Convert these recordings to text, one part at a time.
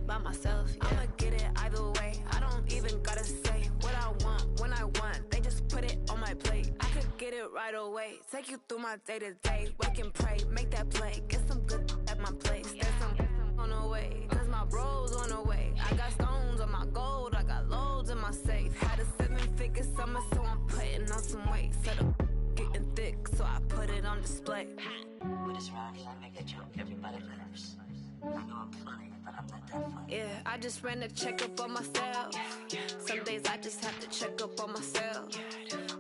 it by myself. Yeah. I'ma get it either way. I don't even gotta say what I want when I want. They just put it on my plate. I could get it right away. Take you through my day to day. Wake and pray, make that play. Get some good at my place. There's some on the way, cause my bros on the way. I got stones on my gold. I got loads in my safe. Had a 7-figure summer, so I'm putting on some weight. Set up getting thick, so I put it on display. With this round, I make a joke, everybody laughs. I know I'm funny, but I'm not that funny. Yeah, I just ran a checkup on myself. Some days I just have to check up on myself.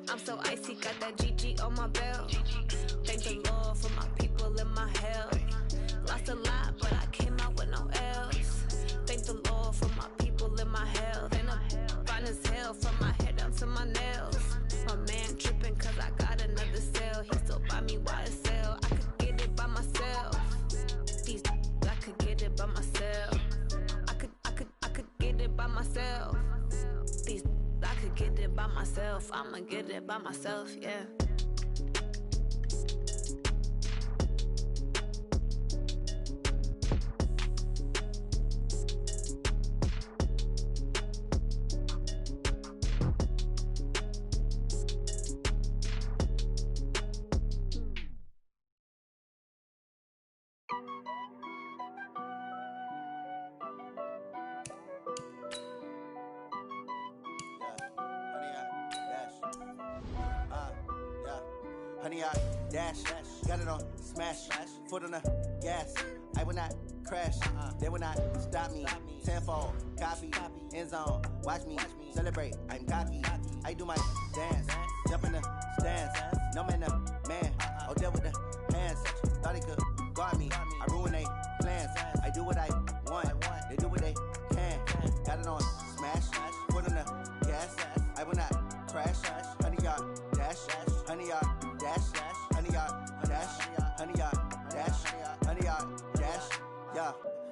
I'm so icy, got that GG on my belt. Thank the Lord for my people in my health. Lost a lot, but I came out with no else. Thank the Lord for my people in my health. And I'm fine as hell from my head down to my nails. My man tripping cause I got another cell. He still buy me YSL. I could get it by myself. These I could get it by myself. I could get it by myself. These I could get it by myself. I'ma get it by myself, yeah. Honey, I dash, got it on smash, foot on the gas. I will not crash, they will not stop me. Tenfold, copy, end zone, watch me celebrate. I'm cocky, I do my dance, jump in the stands. No man, man, oh there with the hands. Thought he could guard me, I ruin they plans. I do what I want, they do what they can. Got it on smash, foot on the gas. I will not crash, honey, y'all dash, honey, y'all dash, honey, y'all dash, honey, y'all dash, honey, y'all dash, yeah.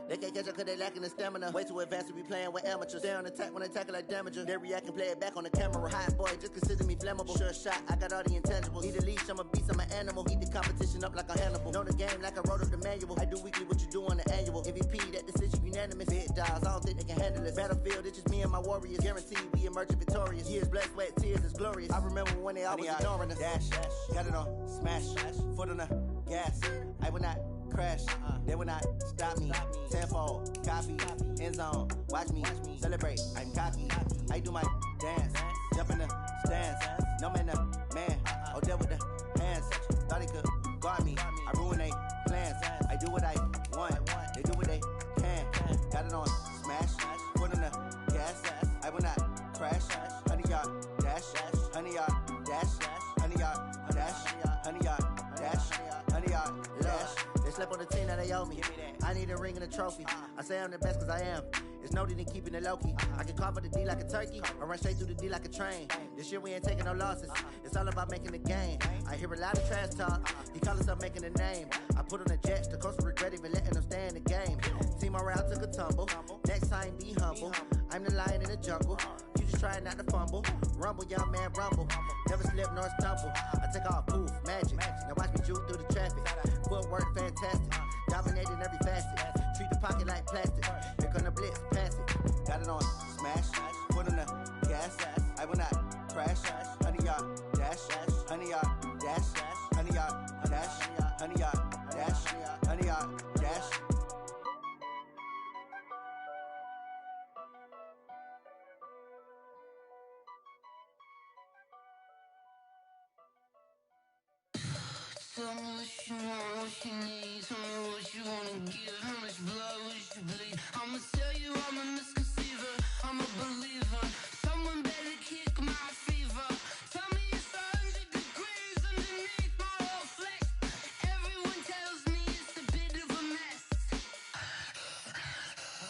They can't catch up cause they lacking the stamina. Way too advanced to be playing with amateurs. Stay on attack when they tackle like damager. They react and play it back on the camera. Hot boy, just consider me flammable. Sure shot, I got all the intangibles. Need a leash, I'm a beast, I'm an animal. Eat the competition up like a Hannibal. Know the game like I wrote up the manual. I do weekly what you do on the annual. MVP, that decision unanimous. Big dials, I don't think they can handle this. Battlefield, it's just me and my warriors. Guaranteed we emerging victorious. Years, blood, sweat, tears, it's glorious. I remember when they always ignoring us. Dash, got it on smash, foot on the gas. I will not crash, they will not stop me. Tenfold, copy, end zone, watch me celebrate. I'm cocky, I do my dance, jump in the stands. No man, man, oh there with the hands. Thought he could guard me, I ruin they plans. I do what I want, they do what they can. Got it on smash, foot on the gas. I will not crash, honey, y'all dash, honey, y'all dash, honey, y'all dash, honey, y'all dash, honey, y'all dash. They slept on the team that they owe me. I need a ring and a trophy. I say I'm the best cause I am. It's no need in keeping it low-key. I can carve up the D like a turkey or run straight through the D like a train. This year we ain't taking no losses. It's all about making the game. I hear a lot of trash talk. He call himself making a name. I put on the jets. The coach will regret even letting them stay in the game. Team morale took a tumble. Next time be humble. I'm the lion in the jungle. You just try not to fumble. Rumble, young man, rumble. Never slip nor stumble. I take off, poof, magic. Now watch me juke through the traffic. Footwork fantastic. Dominating every facet. Treat the pocket like plastic. Here come the blitz, pass it. Got it on smash, foot on the gas. I will not crash. Honey, y'all dash, honey, y'all dash, honey, y'all dash, honey, y'all dash, honey, y'all dash. Tell me what you want, what you need. Tell me what you wanna give. How much blood would you bleed? I'ma tell you I'm a misconceiver. I'm a believer. Someone better kick my fever. Tell me it's 100 degrees underneath my whole flesh. Everyone tells me it's a bit of a mess.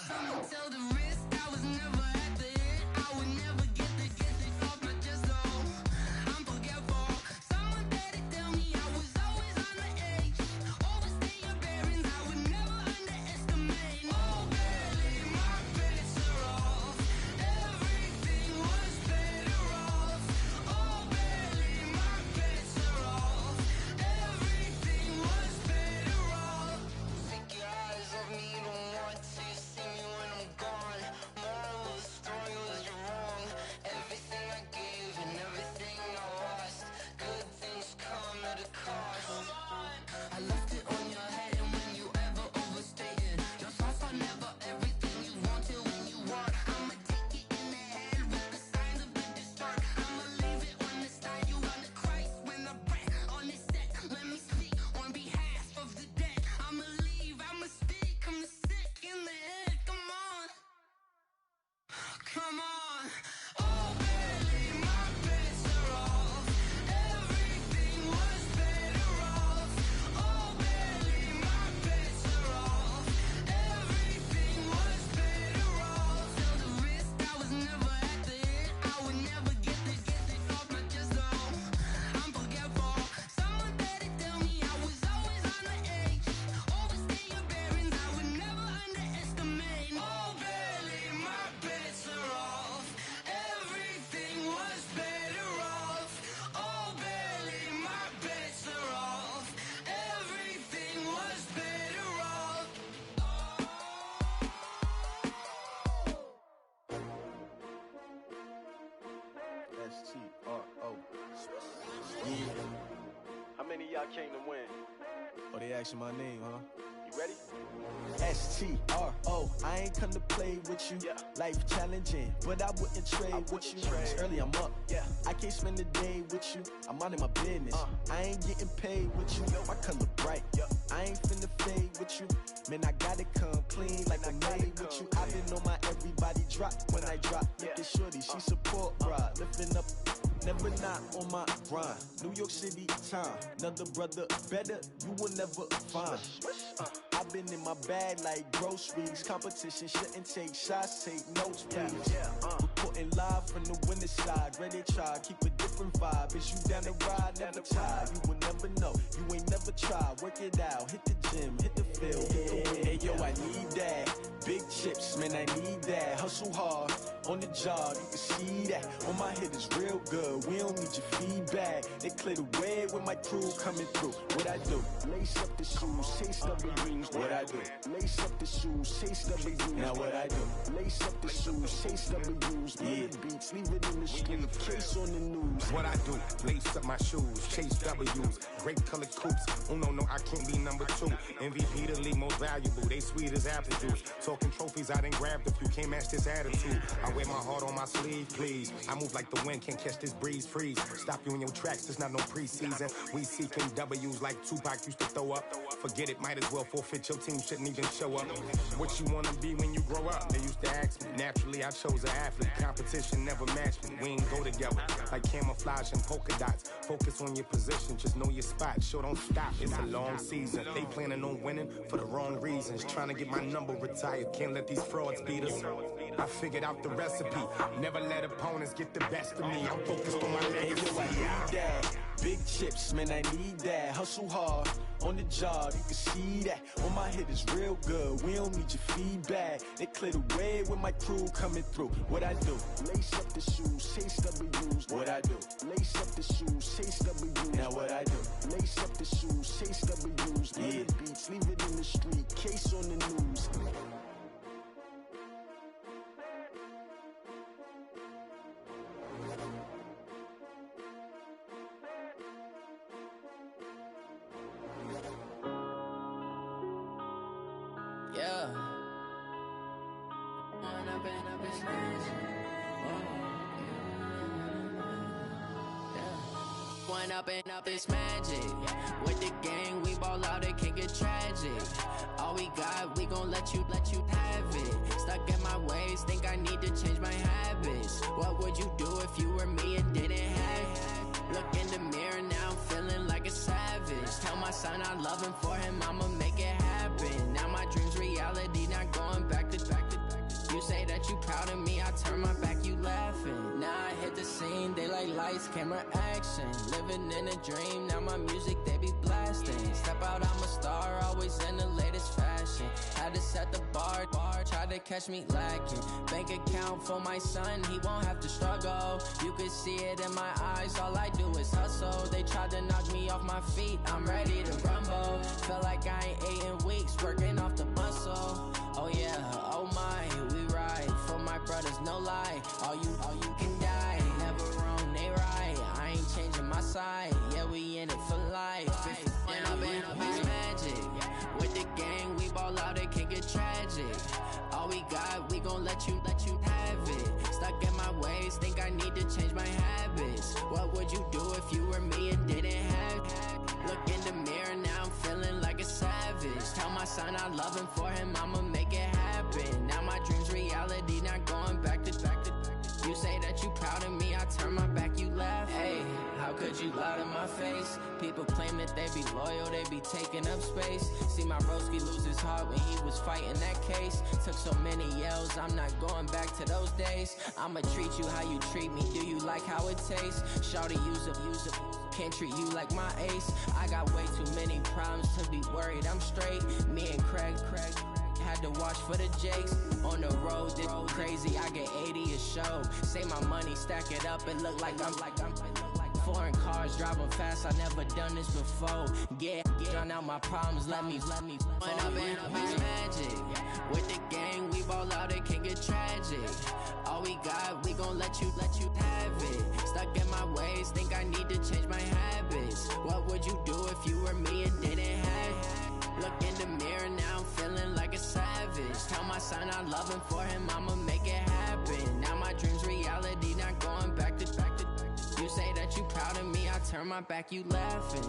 I'ma tell the risk I was never at the hit. I would never get it off my chest. Oh, I'm forgetful. Someone better tell me I was always on the edge. Overstay your bearings, I would never underestimate. Oh, barely, my credits are off. Everything was better off. Oh, barely, my credits are off. Everything was better off. Take your eyes off me, you don't want to see me when I'm I came to win. Oh, they asking my name, huh? You ready? S-T-R-O, I ain't come to play with you. Yeah. Life challenging, but I wouldn't trade with you. It's early, I'm up. Yeah. I can't spend the day with you. I'm minding my business. I ain't getting paid with you. My color bright. I ain't finna fade with you. Man, I gotta come clean like I'm made with you. I've been on my everybody drop when I drop. Look at shorty, she support, bruh. Lifting up, never not on my grind. New York City time, another brother better, you will never find. I've been in my bag like groceries. Competition shouldn't take shots, take notes, please. Reporting live from the winter side. Ready to try, keep a different vibe. Is you down the ride, never tired. You will never know, you ain't never tried. Work it out, hit the gym, hit the field, hit the wind. Hey yo, I need that. Big chips, man, I need that. Hustle hard, on the job, you can see that. On my head is real good, we don't need your feedback. They clear the way with my crew coming through. What I do? Lace up the shoes, chase up the rings. What I do? Lace up the shoes, chase up the rings. Now what I do? Lace up the shoes, chase up the rings. Yeah. Beats, leave it in the street, case on the news. What I do? Lace up my shoes, chase W's. Great colored coops. Oh no, I can't be number 2. MVP the league most valuable. They sweet as apple juice. Talking trophies, I done grabbed a few. Can't match this attitude. I wear my heart on my sleeve, please. I move like the wind, can't catch this breeze, freeze. Stop you in your tracks, there's not no preseason. We seeking W's like Tupac used to throw up. Forget it, might as well forfeit. Your team shouldn't even show up. What you wanna be when you grow up? They used to ask me. Naturally, I chose an athlete. Competition never matched me. We ain't go together like camouflage and polka dots. Focus on your position, just know your spot. Sure, don't stop. It's a long season. They planning on winning for the wrong reasons. Trying to get my number retired. Can't let these frauds beat us. I figured out the recipe. Never let opponents get the best of me. I'm focused on my legacy. I need that. Big chips, man, I need that. Hustle hard, on the job, you can see that. On my head is real good, we don't need your feedback. They clear the way with my crew coming through. What I do? Lace up the shoes, chase W's. What I do? Lace up the shoes, chase W's. Now what I do? Lace up the shoes, chase W's. Yeah. Beats, leave it in the street, case on the news. Yeah. One up and up is magic. With the gang, we ball out, it can get tragic. All we got, we gon' let you have it. Stuck in my ways, think I need to change my habits. What would you do if you were me and didn't have it? Look in the mirror now, I'm feeling like a savage. Tell my son I love him, for him I'ma make it happen. Now my dream's reality, not going back to. You say that you proud of me, I turn my back, you laughing. Now I hit the scene, they like lights, camera, action. Living in a dream, now my music, they be blasting. Step out, I'm a star, always in the latest fashion. Had to set the bar, try to catch me lacking. Bank account for my son, he won't have to struggle. You could see it in my eyes, all I do is hustle. They tried to knock me off my feet, I'm ready to rumble. Feel like I ain't ate in weeks, working off the muscle. Oh yeah, oh my, we ride for my brothers, no lie. All you can die, never wrong, they right. I ain't changing my side, yeah, we in it for life. And up is magic. With the gang, we ball out, it can get tragic. All we got, we gon' let you have it. Stuck in my ways, think I need to change my habits. What would you do if you were me and didn't have it? Look in the mirror, now I'm feeling like a savage. Tell my son I love him, for him I'ma make it happen. Now my dream's reality, not going back to. You say that you proud of me, I turn my back, you laugh. Hey, how could you lie to my face? People claim that they be loyal, they be taking up space. See my broski lose his heart when he was fighting that case. Took so many yells, I'm not going back to those days. I'ma treat you how you treat me, do you like how it tastes? Shawty, use up, can't treat you like my ace. I got way too many problems to be worried, I'm straight. Me and Craig had to watch for the Jakes. On the road, this crazy, I get 80 a show. Say my money, stack it up, and look like I'm foreign cars, driving fast, I never done this before. Yeah, drown out my problems, let me One up and up is magic. With the gang, we ball out, it can get tragic. All we got, we gon' let you have it. Stuck in my ways, think I need to change my habits. What would would you do if you were me and didn't have it? Look in the mirror, now I'm feeling like a savage. Tell my son I love him, for him I'ma make it happen. Now my dream's reality, not going back to. You say that you proud of me, I turn my back, you laughing.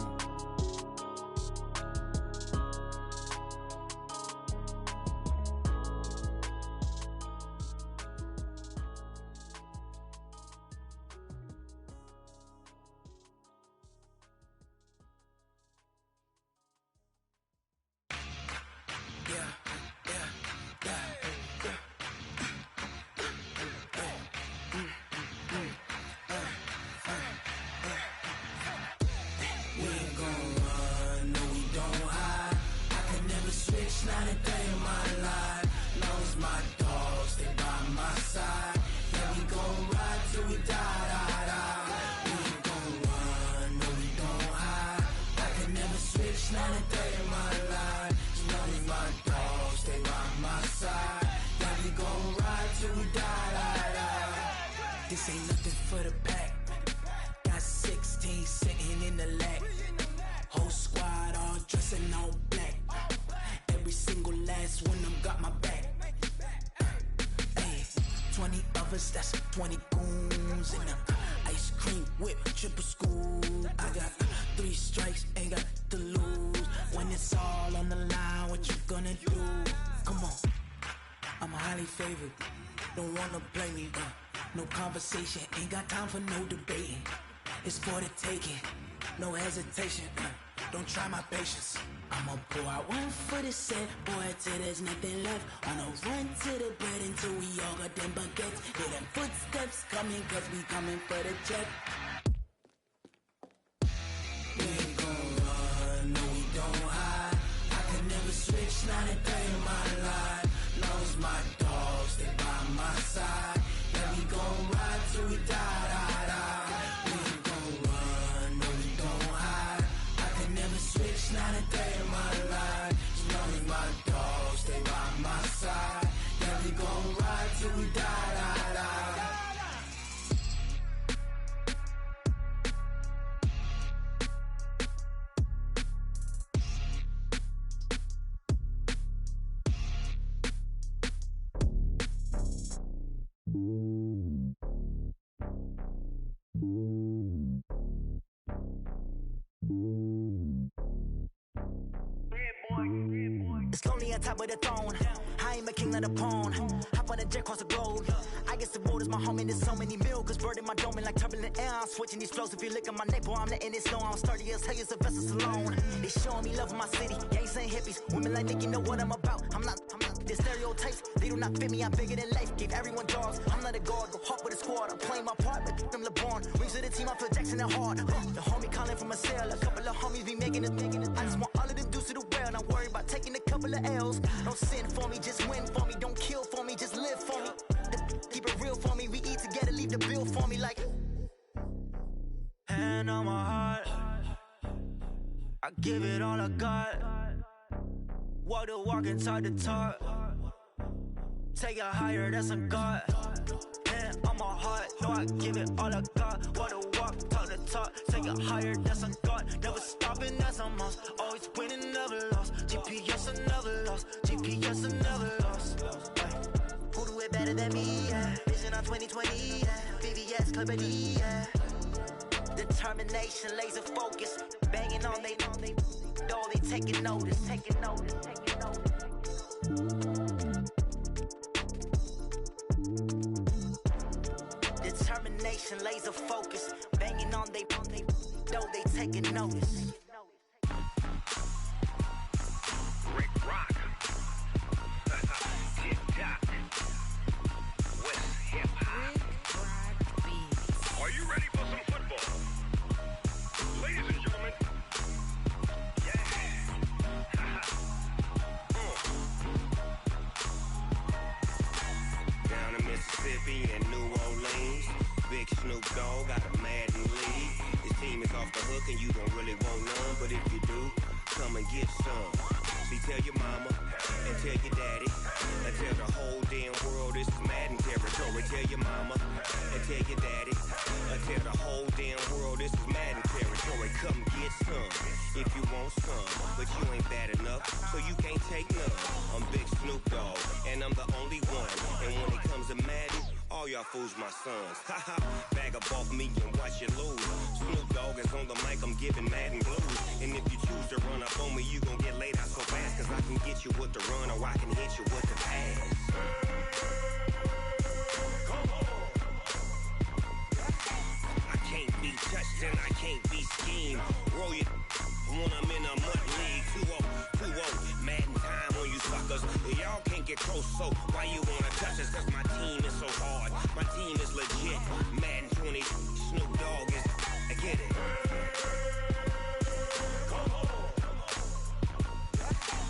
This ain't nothing for the pack. Got 16 sitting in the lap. Whole squad all dressing all black. Every single last one of them got my back. Hey, 20 of us, that's 20 goons in them. Ice cream whip, triple scoop. I got 3 strikes, ain't got to lose. When it's all on the line, what you gonna do? Come on, I'm highly favored. Don't wanna play me, no conversation, ain't got time for no debating. It's for the taking, no hesitation. Don't try my patience. I'ma pour out one for the set, boy, till there's nothing left. On a run to the bread until we all got them baguettes. Hear them footsteps coming, cause we coming for the check. We ain't gon' run, no we don't hide. I can never switch, not a day in my life. Knows my dogs, they by my side. Yeah, we gon' ride till we die. We ain't gon' run, no we don't hide. I can never switch, not a day in my life. Knows my dogs, they by my side. Yeah, we gon' ride till we die. It's lonely on top of the throne. I ain't a king of the pawn. Hop on a jet across the globe. I guess the road is my home and there's so many milkers burning my dome like turbulent air. I'm switching these flows. If you look at my neck, boy, I'm letting it snow. I'm sturdy as hell, as a vessel alone. They showing me love in my city. Gangs ain't hippies. Women like Nicky know what I'm about. I'm not the stereotypes. They do not fit me. I'm bigger than life. Gave everyone jaws. I'm not a guard. Go hard with a squad. I'm playing my part, but them LeBron. Rings to the team. I feel Jackson and hard. The homie calling from a cell. A couple of homies be making it. I just want all of them dudes to the well. Not worry about taking a couple of L's. Don't sin for me, just win for me. Don't kill for me, just live for me. Keep it real for me. We eat together, leave the bill for me like. Hand on my heart, I give it all I got. Walk the walk and talk the talk. Take it higher, that's a God. Hand on my heart, no, I give it all I got. Walk the walk, talk the talk. Take it higher, that's a God. Never stopping, that's a must. Always winning, never lost. GPS, I never lost. GPS, I never lost. Who do it better than me? Yeah. Vision on 2020. Yeah. VVS, Clipper D. Yeah. Determination, laser focus. Banging on they door, they taking notice. Taking notice. Taking notice. Determination, laser focus. Banging on they door, they taking notice. Rick Rock. TikTok. West Hip Hop. Are you ready for some football? Ladies and gentlemen. Yeah. Down in Mississippi and New Orleans, Big Snoop Dogg got a Madden league. His team is off the hook and you don't really want none, but if you do, come and get some. See, tell your mama and tell your daddy and tell the whole damn world this is Madden territory. Tell your mama and tell your daddy and tell the whole damn world this is Madden territory. territory, come get some. If you want some, but you ain't bad enough, so you can't take none. I'm Big Snoop Dogg, and I'm the only one. And when it comes to Madden, all y'all fools my sons. Haha, bag up off me and watch you lose. Snoop Dogg is on the mic, I'm giving Madden blues. And if you choose to run up on me, you gon' get laid out so fast. Cause I can get you with the run or I can hit you with the pass. I can't be touched and I can't be schemed. Roll you when I'm in a mud league. 2-0, Madden time on you suckers. Y'all can't get close, so why you wanna touch us? Cause my team is so hard. My team is legit. Madden 20, Snoop Dogg is, I get it.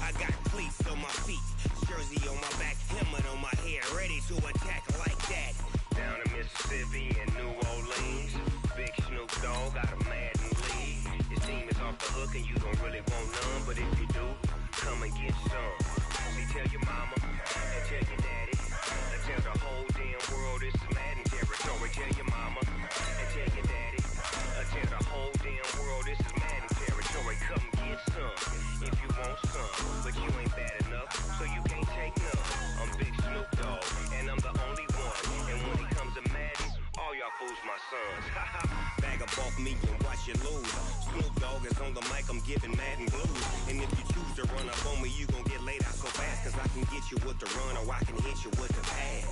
I got cleats on my feet, jersey on my back, helmet on my head, ready to attack like that. Down in Mississippi and New Orleans, Big Snoop Dogg got a Madden league. His team is off the hook and you don't really want none, but if you do, come and get some. See, tell your mama and tell your daddy, and tell the whole damn world this is Madden territory. Tell your mama and tell your daddy, and tell the whole damn world this is Madden territory. Come get some if you want some, but you ain't bad enough, so you can't take none. I'm Big Snoop Dogg, and I'm the only one. And when it comes to Madden, all y'all fools my sons. Bag up off me and watch you lose. Snoop Dogg is on the mic, I'm giving Madden blues. And if you choose to run up on me, you gon' get laid out so fast. Cause I can get you with the run or I can hit you with the pass.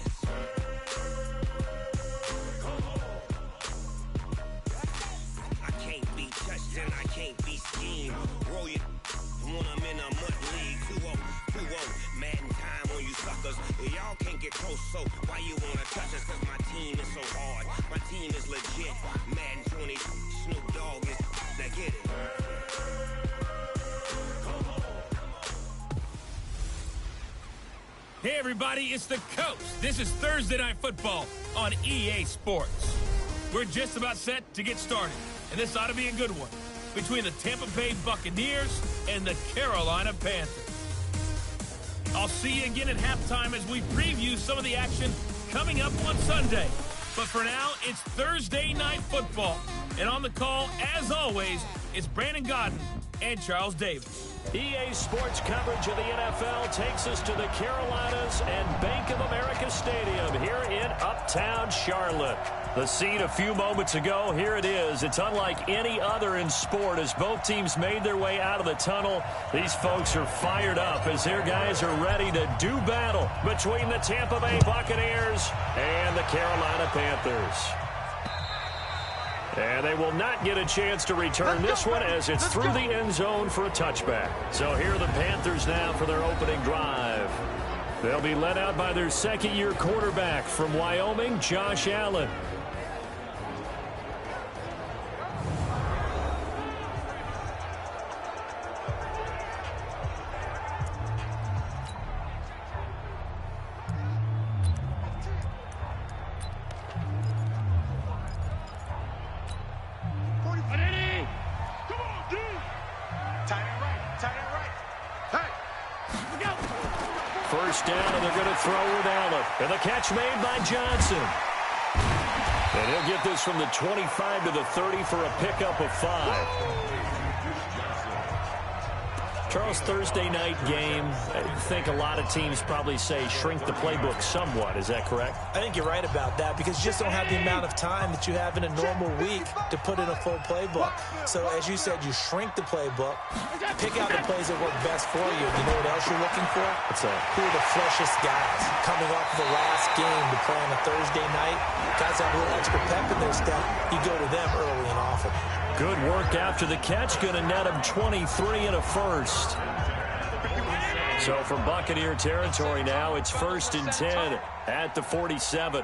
I can't be touched and I can't be schemed. Roll you when I'm in a mud league. 2-0, Madden time on you suckers. Y'all can't get close, so why you wanna touch us? Cause my team is so hard. My team is legit. Madden 20, Snoop Dogg is, now get it. Hey everybody, it's the Coach. This is Thursday Night Football on EA Sports. We're just about set to get started, and this ought to be a good one, between the Tampa Bay Buccaneers and the Carolina Panthers. I'll see you again at halftime as we preview some of the action coming up on Sunday. But for now, it's Thursday Night Football. And on the call, as always, it's Brandon Godden and Charles Davis. EA Sports coverage of the NFL takes us to the Carolinas and Bank of America Stadium here in Uptown Charlotte. The scene a few moments ago, here it is. It's unlike any other in sport as both teams made their way out of the tunnel. These folks are fired up as their guys are ready to do battle between the Tampa Bay Buccaneers and the Carolina Panthers. And they will not get a chance to return this one as it's through the end zone for a touchback. So here are the Panthers now for their opening drive. They'll be led out by their second-year quarterback from Wyoming, Josh Allen. First down, and they're going to throw with Allen. And the catch made by Johnson. And he'll get this from the 25 to the 30 for a pickup of 5. Charles, Thursday night game, I think a lot of teams probably say shrink the playbook somewhat. Is that correct? I think you're right about that because you just don't have the amount of time that you have in a normal week to put in a full playbook. So as you said, you shrink the playbook, pick out the plays that work best for you. You know what else you're looking for? What's that? Who are the freshest guys coming off the last game to play on a Thursday night? Guys have a little extra pep in their step. You go to them early and often. Good work after the catch. Going to net him 23 and a first. So from Buccaneer territory now, it's 1st and 10 at the 47.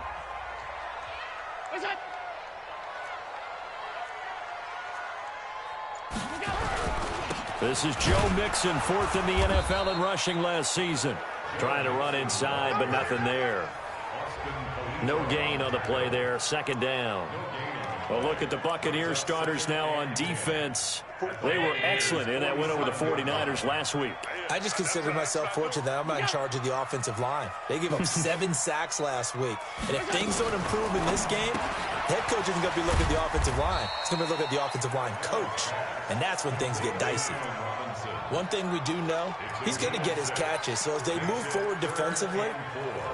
This is Joe Mixon, 4th in the NFL in rushing last season. Trying to run inside, but nothing there. No gain on the play there, 2nd down. Well, look at the Buccaneers starters now on defense. They were excellent in that win over the 49ers last week. I just consider myself fortunate that I'm not in charge of the offensive line. They gave up 7 sacks last week. And if things don't improve in this game, the head coach isn't going to be looking at the offensive line. He's going to be looking at the offensive line coach. And that's when things get dicey. One thing we do know, he's going to get his catches. So as they move forward defensively,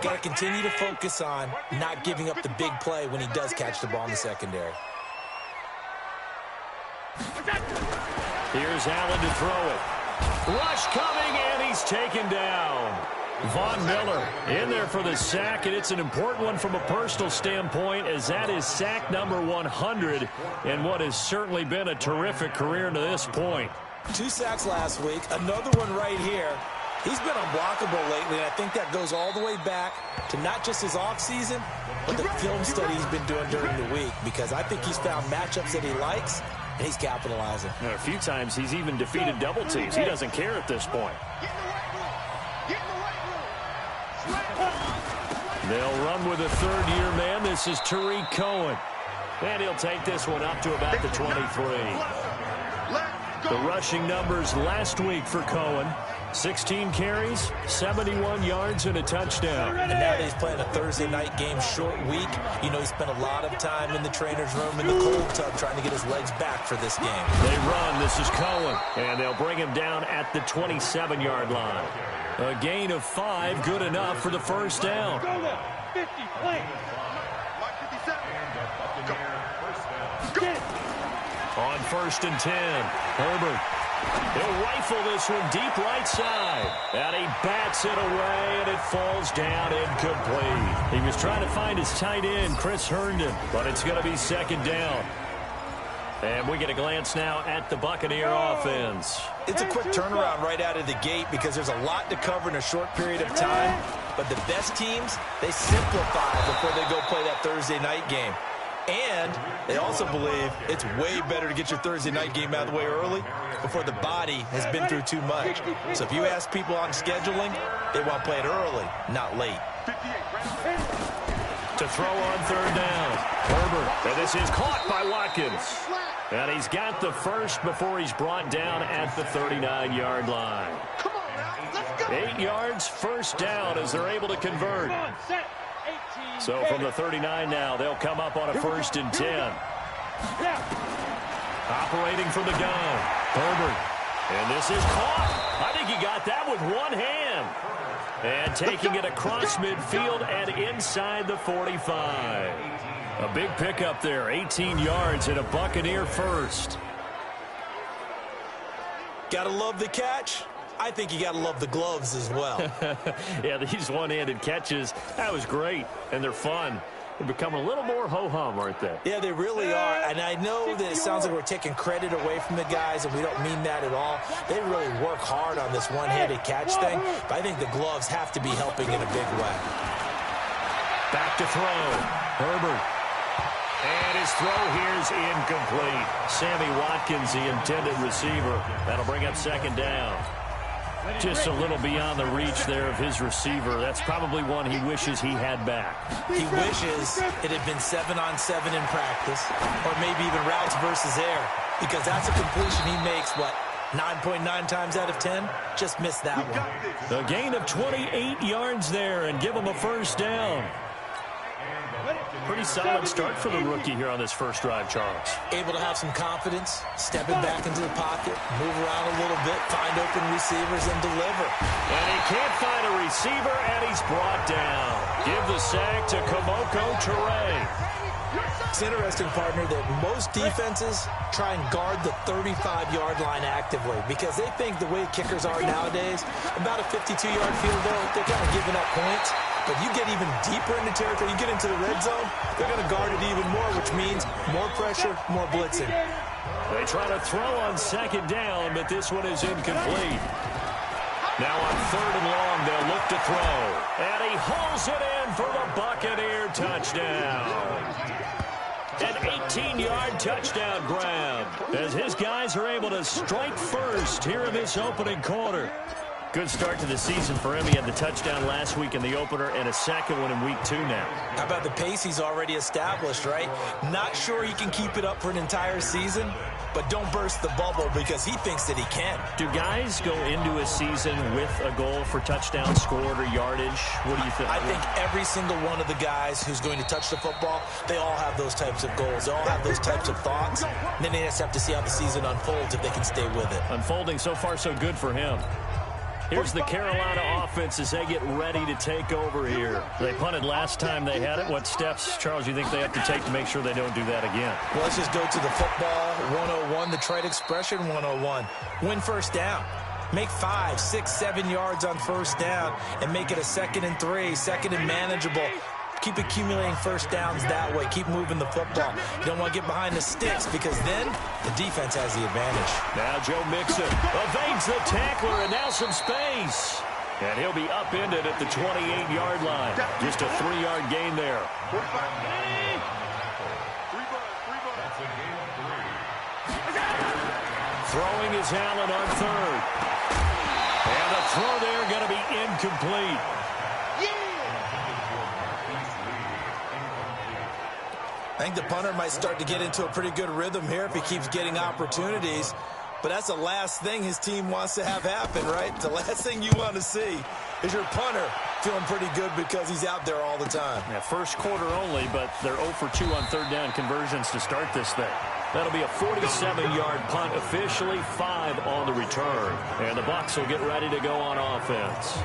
got to continue to focus on not giving up the big play when he does catch the ball in the secondary. Here's Allen to throw it. Rush coming, and he's taken down. Von Miller in there for the sack, and it's an important one from a personal standpoint, as that is sack number 100 in what has certainly been a terrific career to this point. 2 sacks last week, another one right here. He's been unblockable lately, and I think that goes all the way back to not just his offseason, but the film study he's been doing during the week, because I think he's found matchups that he likes, and he's capitalizing. A few times he's even defeated double teams. He doesn't care at this point. They'll run with a third-year man. This is Tariq Cohen. And he'll take this one up to about the 23. The rushing numbers last week for Cohen. 16 carries, 71 yards, and a touchdown. And now that he's playing a Thursday night game, short week, you know he spent a lot of time in the trainer's room in the cold tub trying to get his legs back for this game. They run. This is Cohen. And they'll bring him down at the 27-yard line. A gain of 5, good enough for the first down. 50, play. On 1st and 10, Herbert. He'll rifle this one deep right side. And he bats it away, and it falls down incomplete. He was trying to find his tight end, Chris Herndon, but it's going to be second down. And we get a glance now at the Buccaneer offense. It's a quick turnaround right out of the gate because there's a lot to cover in a short period of time. But the best teams, they simplify before they go play that Thursday night game. And they also believe it's way better to get your Thursday night game out of the way early before the body has been through too much. So if you ask people on scheduling, they want to play it early, not late. To throw on third down, Herbert. And this is caught by Watkins. And he's got the first before he's brought down at the 39-yard line. 8 yards, first down as they're able to convert. So from the 39 now, they'll come up on a 1st and 10. Operating from the gun, Herbert. And this is caught. I think he got that with one hand. And taking it across midfield and inside the 45. A big pickup there, 18 yards and a Buccaneer first. Gotta love the catch. I think you got to love the gloves as well. Yeah, these one-handed catches, that was great, and they're fun. They're becoming a little more ho-hum, aren't they? Yeah, they really are, and I know that it sounds like we're taking credit away from the guys, and we don't mean that at all. They really work hard on this one-handed catch thing, but I think the gloves have to be helping in a big way. Back to throw, Herbert. And his throw here's incomplete. Sammy Watkins, the intended receiver. That'll bring up second down. Just a little beyond the reach there of his receiver. That's probably one he wishes he had back. He wishes it had been 7-on-7 in practice, or maybe even routes versus air, because that's a completion he makes, 9.9 times out of 10? Just missed that one. A gain of 28 yards there and give him a first down. Pretty solid start for the rookie here on this first drive, Charles. Able to have some confidence, stepping back into the pocket, move around a little bit, find open receivers, and deliver. And he can't find a receiver, and he's brought down. Give the sack to Kamoko Toure. It's interesting, partner, that most defenses try and guard the 35-yard line actively because they think the way kickers are nowadays, about a 52-yard field goal, they're kind of giving up points. But you get even deeper into territory, you get into the red zone, they're going to guard it even more, which means more pressure, more blitzing. They try to throw on second down, but this one is incomplete. Now on third and long, they'll look to throw. And he hauls it in for the Buccaneer touchdown. An 18-yard touchdown grab as his guys are able to strike first here in this opening quarter. Good start to the season for him. He had the touchdown last week in the opener and a second one in week 2 now. How about the pace he's already established, right? Not sure he can keep it up for an entire season, but don't burst the bubble because he thinks that he can. Do guys go into a season with a goal for touchdowns scored or yardage? What do you think? I think every single one of the guys who's going to touch the football, they all have those types of goals. They all have those types of thoughts. And then they just have to see how the season unfolds if they can stay with it. Unfolding so far so good for him. Here's the Carolina offense as they get ready to take over here. They punted last time they had it. What steps, Charles, you think they have to take to make sure they don't do that again? Well, let's just go to the football 101, the trite expression 101. Win first down. Make 5, 6, 7 yards on first down and make it a 2nd and 3, 2nd and manageable. Keep accumulating first downs that way. Keep moving the football. You don't want to get behind the sticks because then the defense has the advantage. Now Joe Mixon evades the tackler and now some space. And he'll be upended at the 28-yard line. Just a 3-yard gain there. Throwing is Allen on 3rd. And the throw there going to be incomplete. I think the punter might start to get into a pretty good rhythm here if he keeps getting opportunities. But that's the last thing his team wants to have happen, right? The last thing you want to see is your punter feeling pretty good because he's out there all the time. Yeah, first quarter only, but they're 0 for 2 on 3rd down conversions to start this thing. That'll be a 47-yard punt, officially 5 on the return. And the Bucs will get ready to go on offense.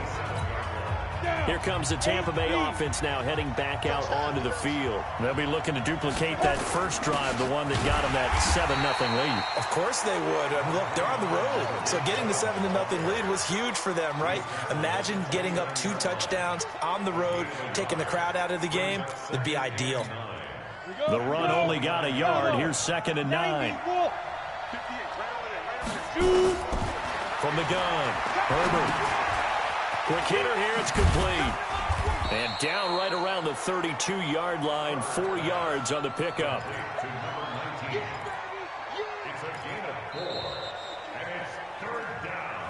Here comes the Tampa Bay offense now heading back out onto the field. They'll be looking to duplicate that first drive, the one that got them that 7-0 lead. Of course they would. And look, they're on the road. So getting the 7-0 lead was huge for them, right? Imagine getting up 2 touchdowns on the road, taking the crowd out of the game. It'd be ideal. The run only got a yard. Here's 2nd and 9. From the gun, Herbert. Quick hitter here, it's complete. And down right around the 32-yard line, 4 yards on the pickup.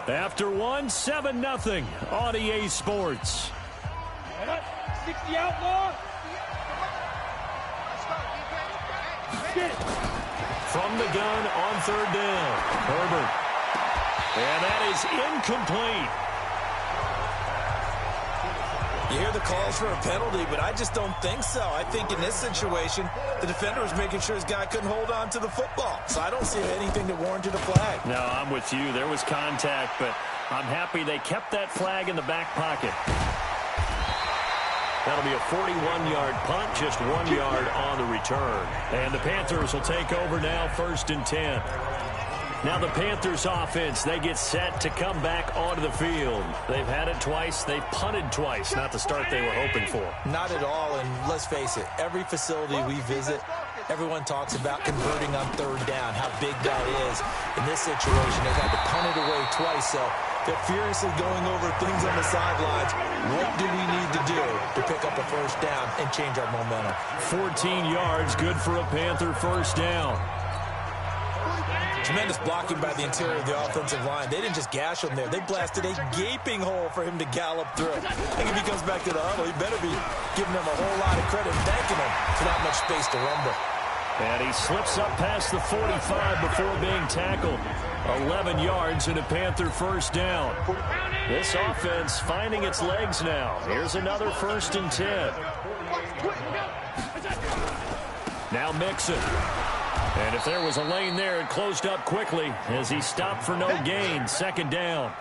After 1, 7-0 on EA Sports. 60 outlaw. From the gun on 3rd down, Herbert. And that is incomplete. You hear the calls for a penalty, but I just don't think so. I think in this situation, the defender was making sure his guy couldn't hold on to the football. So I don't see anything that warranted a flag. No, I'm with you. There was contact, but I'm happy they kept that flag in the back pocket. That'll be a 41-yard punt, just 1 yard on the return. And the Panthers will take over now, 1st and 10. Now the Panthers offense, they get set to come back onto the field. They've had it twice. They've punted twice. Not the start they were hoping for. Not at all, and let's face it, every facility we visit, everyone talks about converting on 3rd down, how big that is. In this situation, they've had to punt it away twice, so they're furiously going over things on the sidelines. What do we need to do to pick up a 1st down and change our momentum? 14 yards, good for a Panther 1st down. Tremendous blocking by the interior of the offensive line. They didn't just gash him there. They blasted a gaping hole for him to gallop through. I think if he comes back to the huddle, he better be giving them a whole lot of credit and thanking him for that much space to rumble. And he slips up past the 45 before being tackled. 11 yards and a Panther 1st down. This offense finding its legs now. Here's another 1st and 10. Now Mixon. And if there was a lane there, it closed up quickly as he stopped for no gain. 2nd down.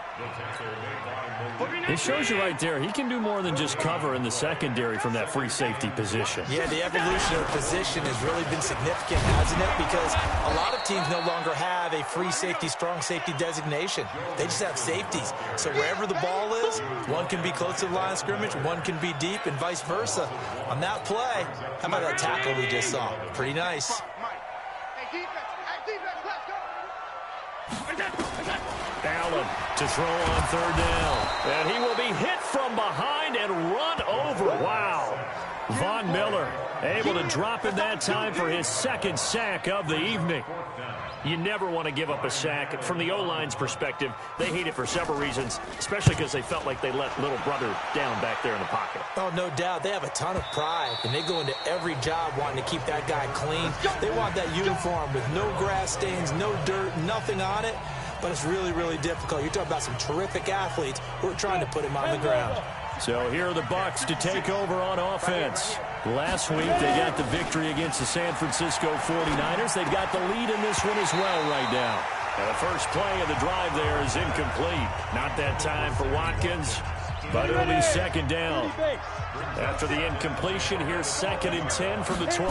It shows you right there, he can do more than just cover in the secondary from that free safety position. Yeah, the evolution of the position has really been significant, hasn't it? Because a lot of teams no longer have a free safety, strong safety designation. They just have safeties. So wherever the ball is, one can be close to the line of scrimmage, one can be deep, and vice versa. On that play, how about that tackle we just saw? Pretty nice. Allen to throw on 3rd down. And he will be hit from behind and run over. Wow. Von Miller able to drop in that time for his second sack of the evening. You never want to give up a sack. From the O-line's perspective, they hate it for several reasons, especially because they felt like they let little brother down back there in the pocket. Oh, no doubt. They have a ton of pride, and they go into every job wanting to keep that guy clean. They want that uniform with no grass stains, no dirt, nothing on it, but it's really, really difficult. You're talking about some terrific athletes who are trying to put him on the ground. So here are the Bucs to take over on offense. Last week, they got the victory against the San Francisco 49ers. They've got the lead in this one as well right now. And the first play of the drive there is incomplete. Not that time for Watkins, but it'll be second down. After the incompletion, here's 2nd and 10 from the 20.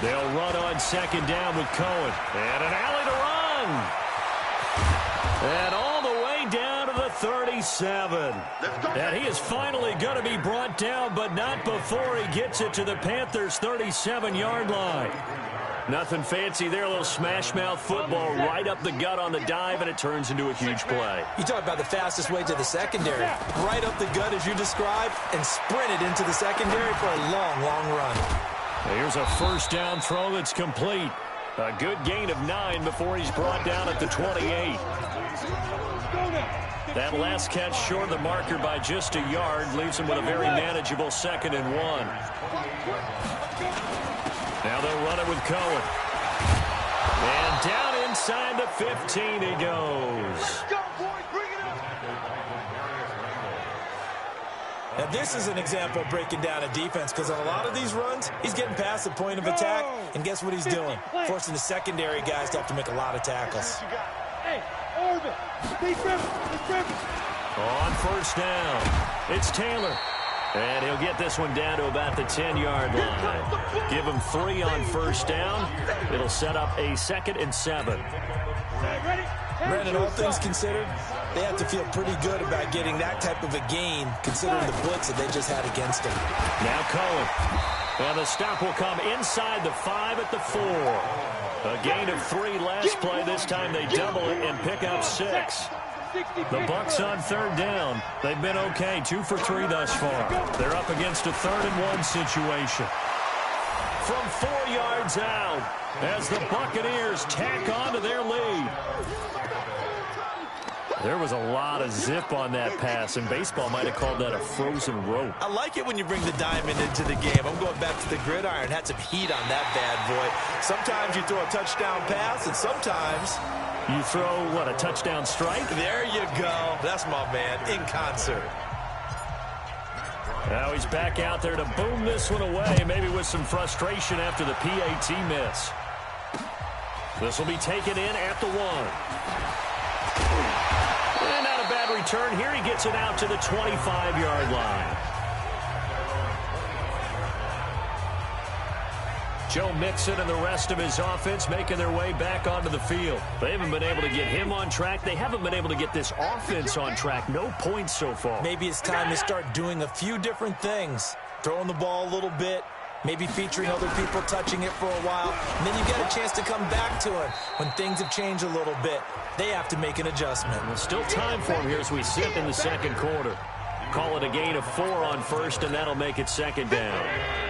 They'll run on second down with Cohen. And an alley to run. And all the way down to the 37. And he is finally going to be brought down, but not before he gets it to the Panthers' 37-yard line. Nothing fancy there, a little smash-mouth football right up the gut on the dive, and it turns into a huge play. You talk about the fastest way to the secondary. Right up the gut, as you described, and sprinted into the secondary for a long, long run. Here's a first down throw that's complete. A good gain of 9 before he's brought down at the 28. That last catch short of the marker by just a yard leaves him with a very manageable 2nd and 1. Now they'll run it with Cohen. And down inside the 15 he goes. Now, this is an example of breaking down a defense, because on a lot of these runs, he's getting past the point of attack, and guess what he's doing? Forcing the secondary guys to have to make a lot of tackles. On first down, it's Taylor. And he'll get this one down to about the 10-yard line. Give him 3 on first down. It'll set up a 2nd and 7. Brandon, all things considered, they have to feel pretty good about getting that type of a gain, considering the blitz that they just had against him. Now Cohen. And the stop will come inside the 5 at the 4. A gain of 3 last play. This time they double it and pick up 6. The Bucs on third down. They've been okay, 2 for 3 thus far. They're up against a 3rd and 1 situation. From 4 yards out, as the Buccaneers tack on to their lead. There was a lot of zip on that pass, and baseball might have called that a frozen rope. I like it when you bring the diamond into the game. I'm going back to the gridiron. Had some heat on that bad boy. Sometimes you throw a touchdown pass, and sometimes you throw, what, a touchdown strike? There you go. That's my man, in concert. Now he's back out there to boom this one away, maybe with some frustration after the PAT miss. This will be taken in at the 1. And not a bad return here. He gets it out to the 25-yard line. Joe Mixon and the rest of his offense making their way back onto the field. They haven't been able to get him on track. They haven't been able to get this offense on track. No points so far. Maybe it's time to start doing a few different things. Throwing the ball a little bit, maybe featuring other people touching it for a while, and then you get a chance to come back to it when things have changed a little bit. They have to make an adjustment. There's still time for him here as we sit in the second quarter. Call it a gain of 4 on first, and that'll make it 2nd down.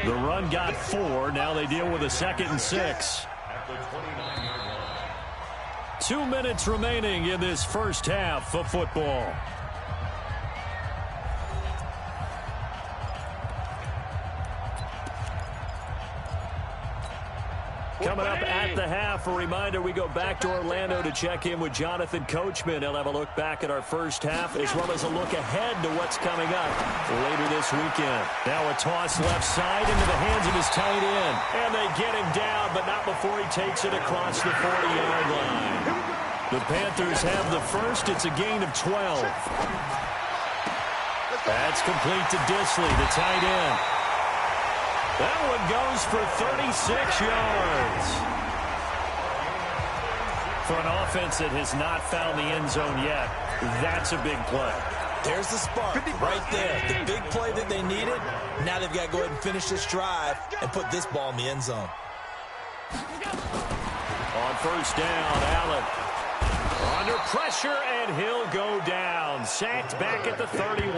The run got 4. Now they deal with a 2nd and 6. 2 minutes remaining in this first half of football. Coming up at the half, a reminder, we go back to Orlando to check in with Jonathan Coachman. He'll have a look back at our first half, as well as a look ahead to what's coming up later this weekend. Now a toss left side into the hands of his tight end. And they get him down, but not before he takes it across the 40-yard line. The Panthers have the first. It's a gain of 12. That's complete to Disley, the tight end. That one goes for 36 yards. For an offense that has not found the end zone yet, that's a big play. There's the spark right there. The big play that they needed. Now they've got to go ahead and finish this drive and put this ball in the end zone. On first down, Allen under pressure, and he'll go down. Sacked back at the 31.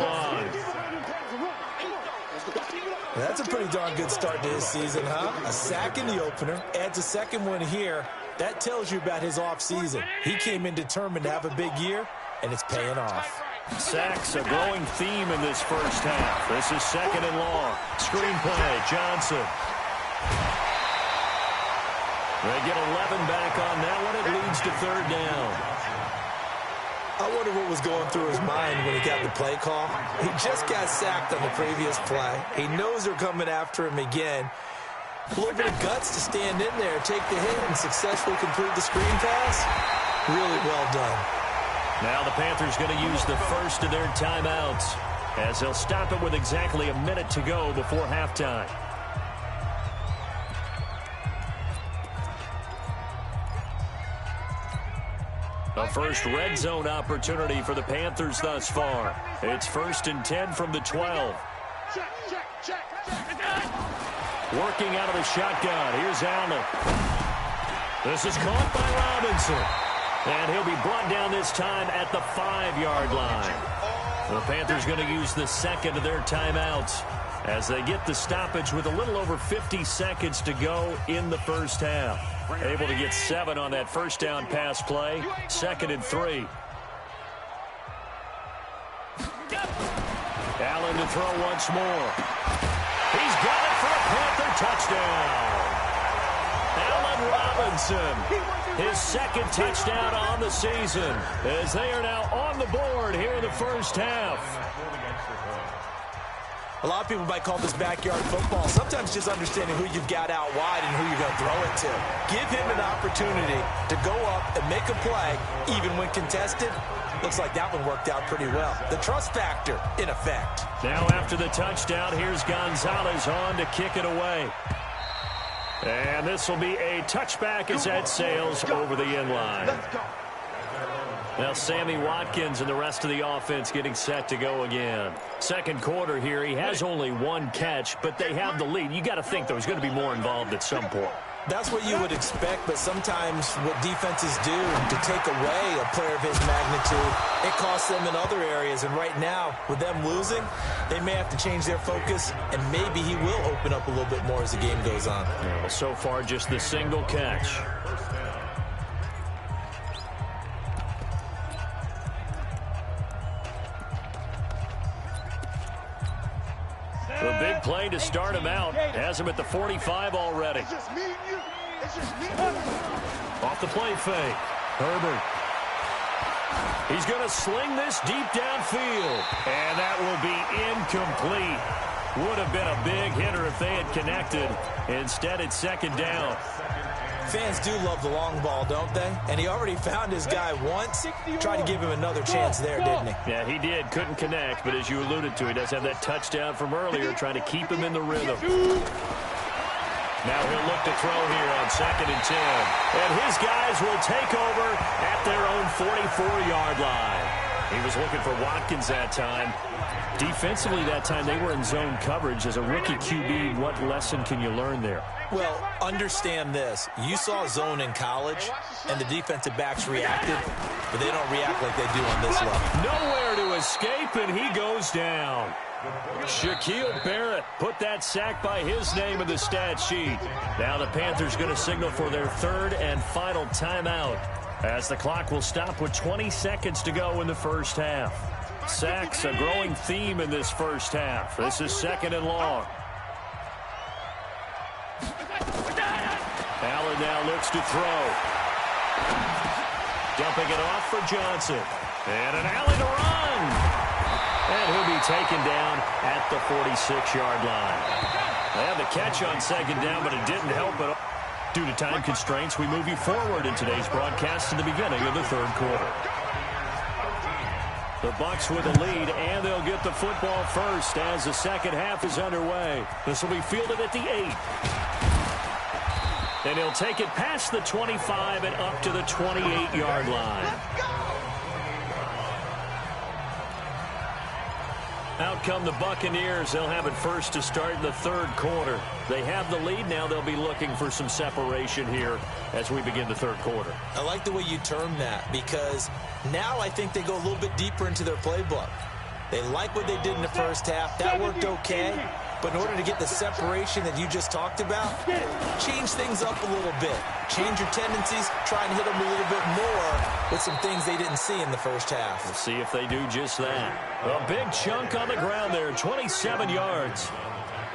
That's a pretty darn good start to his season, huh? A sack in the opener, adds a second one here. That tells you about his offseason. He came in determined to have a big year, and it's paying off. Sacks, a growing theme in this first half. This is second and long. Screen play, Johnson. They get 11 back on that one. It leads to third down. I wonder what was going through his mind when he got the play call. He just got sacked on the previous play. He knows they're coming after him again. A little bit of guts to stand in there, take the hit, and successfully complete the screen pass. Really well done. Now the Panthers going to use the first of their timeouts as they'll stop it with exactly a minute to go before halftime. A first red zone opportunity for the Panthers thus far. It's 1st and 10 from the 12. Working out of the shotgun. Here's Allen. This is caught by Robinson. And he'll be brought down this time at the 5-yard line. The Panthers going to use the second of their timeouts as they get the stoppage with a little over 50 seconds to go in the first half. Able to get 7 on that first down pass play. 2nd and 3. Allen to throw once more. He's got it for a Panther touchdown. Allen Robinson, his second touchdown on the season, as they are now on the board here in the first half. A lot of people might call this backyard football. Sometimes just understanding who you've got out wide and who you're going to throw it to. Give him an opportunity to go up and make a play, even when contested. Looks like that one worked out pretty well. The trust factor in effect. Now after the touchdown, here's Gonzalez on to kick it away. And this will be a touchback as that sails over the end line. Now Sammy Watkins and the rest of the offense getting set to go again. Second quarter here, he has only 1 catch, but they have the lead. You got to think there's going to be more involved at some point. That's what you would expect, but sometimes what defenses do to take away a player of his magnitude, it costs them in other areas. And right now, with them losing, they may have to change their focus, and maybe he will open up a little bit more as the game goes on. Well, so far, just the single catch. The big play to start him out. Has him at the 45 already. Off the play fake. Herbert. He's going to sling this deep downfield. And that will be incomplete. Would have been a big hitter if they had connected. Instead, it's second down. Fans do love the long ball, don't they? And he already found his guy once. Tried to give him another chance there, didn't he? Yeah, he did. Couldn't connect, but as you alluded to, he does have that touchdown from earlier, trying to keep him in the rhythm. Now he'll look to throw here on 2nd and 10. And his guys will take over at their own 44-yard line. He was looking for Watkins that time. Defensively that time, they were in zone coverage. As a rookie QB, what lesson can you learn there? Well, understand this. You saw zone in college, and the defensive backs reacted, but they don't react like they do on this level. Nowhere to escape, and he goes down. Shaquille Barrett put that sack by his name in the stat sheet. Now the Panthers going to signal for their 3rd and final timeout, as the clock will stop with 20 seconds to go in the first half. Sacks, a growing theme in this first half. This is 2nd and long. Allen now looks to throw. Dumping it off for Johnson. And an alley to run. And he'll be taken down at the 46-yard line. They had the catch on 2nd down, but it didn't help at all. Due to time constraints, we move you forward in today's broadcast to the beginning of the 3rd quarter. The Bucs with the lead, and they'll get the football first as the second half is underway. This will be fielded at the 8. And he'll take it past the 25 and up to the 28-yard line. Out come the Buccaneers. They'll have it first to start in the 3rd quarter. They have the lead. Now they'll be looking for some separation here as we begin the 3rd quarter. I like the way you term that, because now I think they go a little bit deeper into their playbook. They like what they did in the first half. That worked okay. But in order to get the separation that you just talked about, change things up a little bit. Change your tendencies, try and hit them a little bit more with some things they didn't see in the first half. We'll see if they do just that. A big chunk on the ground there, 27 yards.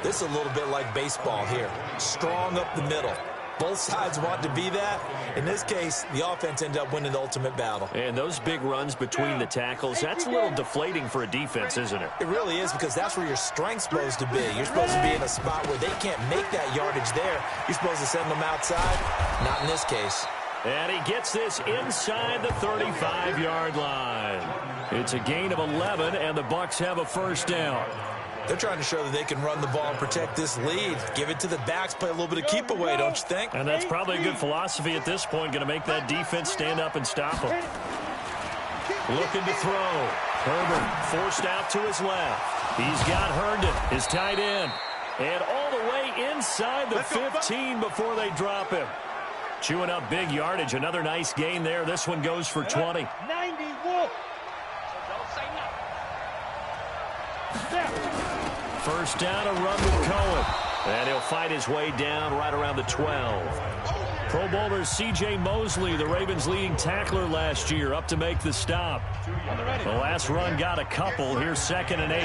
This is a little bit like baseball here. Strong up the middle. Both sides want to be that. In this case, the offense ended up winning the ultimate battle. And those big runs between the tackles, that's a little deflating for a defense, isn't it? It really is, because that's where your strength's supposed to be. You're supposed to be in a spot where they can't make that yardage there. You're supposed to send them outside. Not in this case. And he gets this inside the 35-yard line. It's a gain of 11, and the Bucs have a first down. They're trying to show that they can run the ball and protect this lead. Give it to the backs, play a little bit of keep away, don't you think? And that's probably a good philosophy at this point, going to make that defense stand up and stop them. Looking to throw. Herbert forced out to his left. He's got Herndon, his tight end. And all the way inside the 15 before they drop him. Chewing up big yardage. Another nice gain there. This one goes for 20. 91. First down, a run with Cohen. And he'll fight his way down right around the 12. Pro Bowler C.J. Mosley, the Ravens' leading tackler last year, up to make the stop. The last run got a couple. Here's 2nd and 8.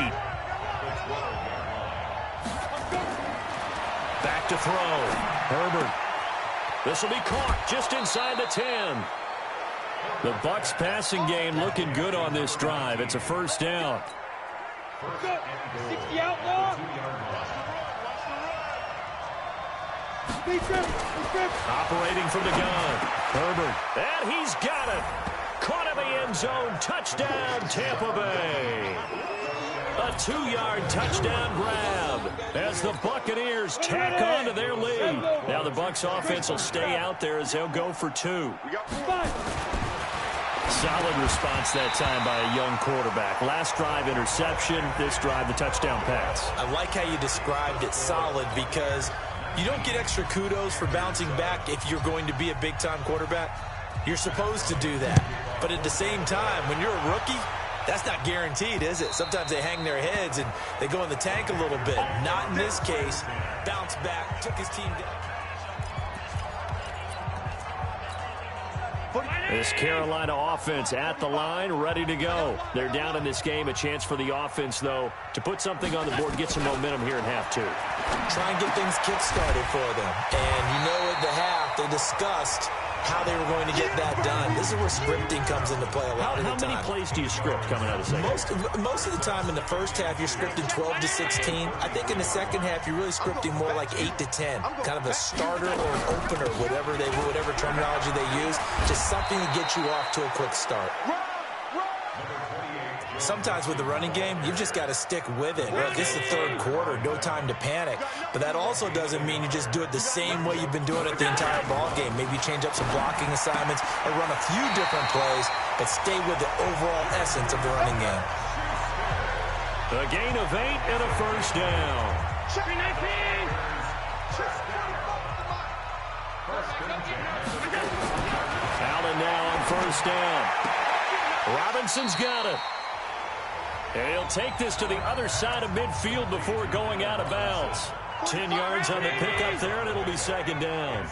Back to throw. Herbert. This will be caught just inside the 10. The Bucs passing game looking good on this drive. It's a first down. 60 outlaw. Operating from the gun. Herbert. And he's got it. Caught in the end zone. Touchdown, Tampa Bay. A 2-yard touchdown grab as the Buccaneers tack on to their lead. Now the Bucs offense will stay out there as they'll go for 2. Solid response that time by a young quarterback. Last drive, interception. This drive, the touchdown pass. I like how you described it, solid, because you don't get extra kudos for bouncing back if you're going to be a big-time quarterback. You're supposed to do that. But at the same time, when you're a rookie, that's not guaranteed, is it? Sometimes they hang their heads and they go in the tank a little bit. Not in this case. Bounced back, took his team down. This Carolina offense at the line, ready to go. They're down in this game. A chance for the offense, though, to put something on the board, get some momentum here in half 2. Try and get things kick-started for them. And you know at the half, they discussed how they were going to get that done. This is where scripting comes into play a lot of the time. How many plays do you script coming out of second? Most of the time in the first half, you're scripting 12 to 16. I think in the second half, you're really scripting more like 8 to 10. Kind of a starter or an opener, whatever terminology they use. Just something to get you off to a quick start. Sometimes with the running game, you've just got to stick with it. Look, it's the third quarter, no time to panic. But that also doesn't mean you just do it the same way you've been doing it the entire ball game. Maybe change up some blocking assignments or run a few different plays, but stay with the overall essence of the running game. A gain of 8 and a first down. Allen now on first down. Robinson's got it. And he'll take this to the other side of midfield before going out of bounds. 10 yards on the pickup there, and it'll be second down.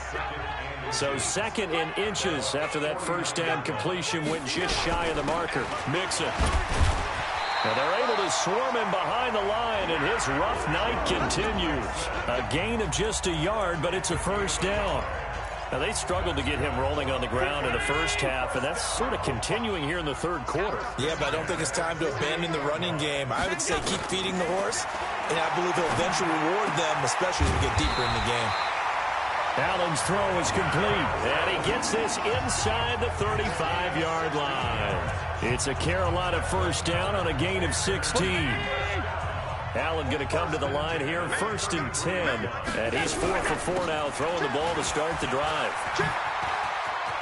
So 2nd in inches after that first down completion went just shy of the marker. Mixon. And they're able to swarm him behind the line, and his rough night continues. A gain of just a yard, but it's a first down. Now, they struggled to get him rolling on the ground in the first half, and that's sort of continuing here in the third quarter. Yeah, but I don't think it's time to abandon the running game. I would say keep feeding the horse, and I believe he'll eventually reward them, especially as we get deeper in the game. Allen's throw is complete, and he gets this inside the 35-yard line. It's a Carolina first down on a gain of 16. Allen going to come to the line here, 1st and 10. And he's 4 for 4 now, throwing the ball to start the drive.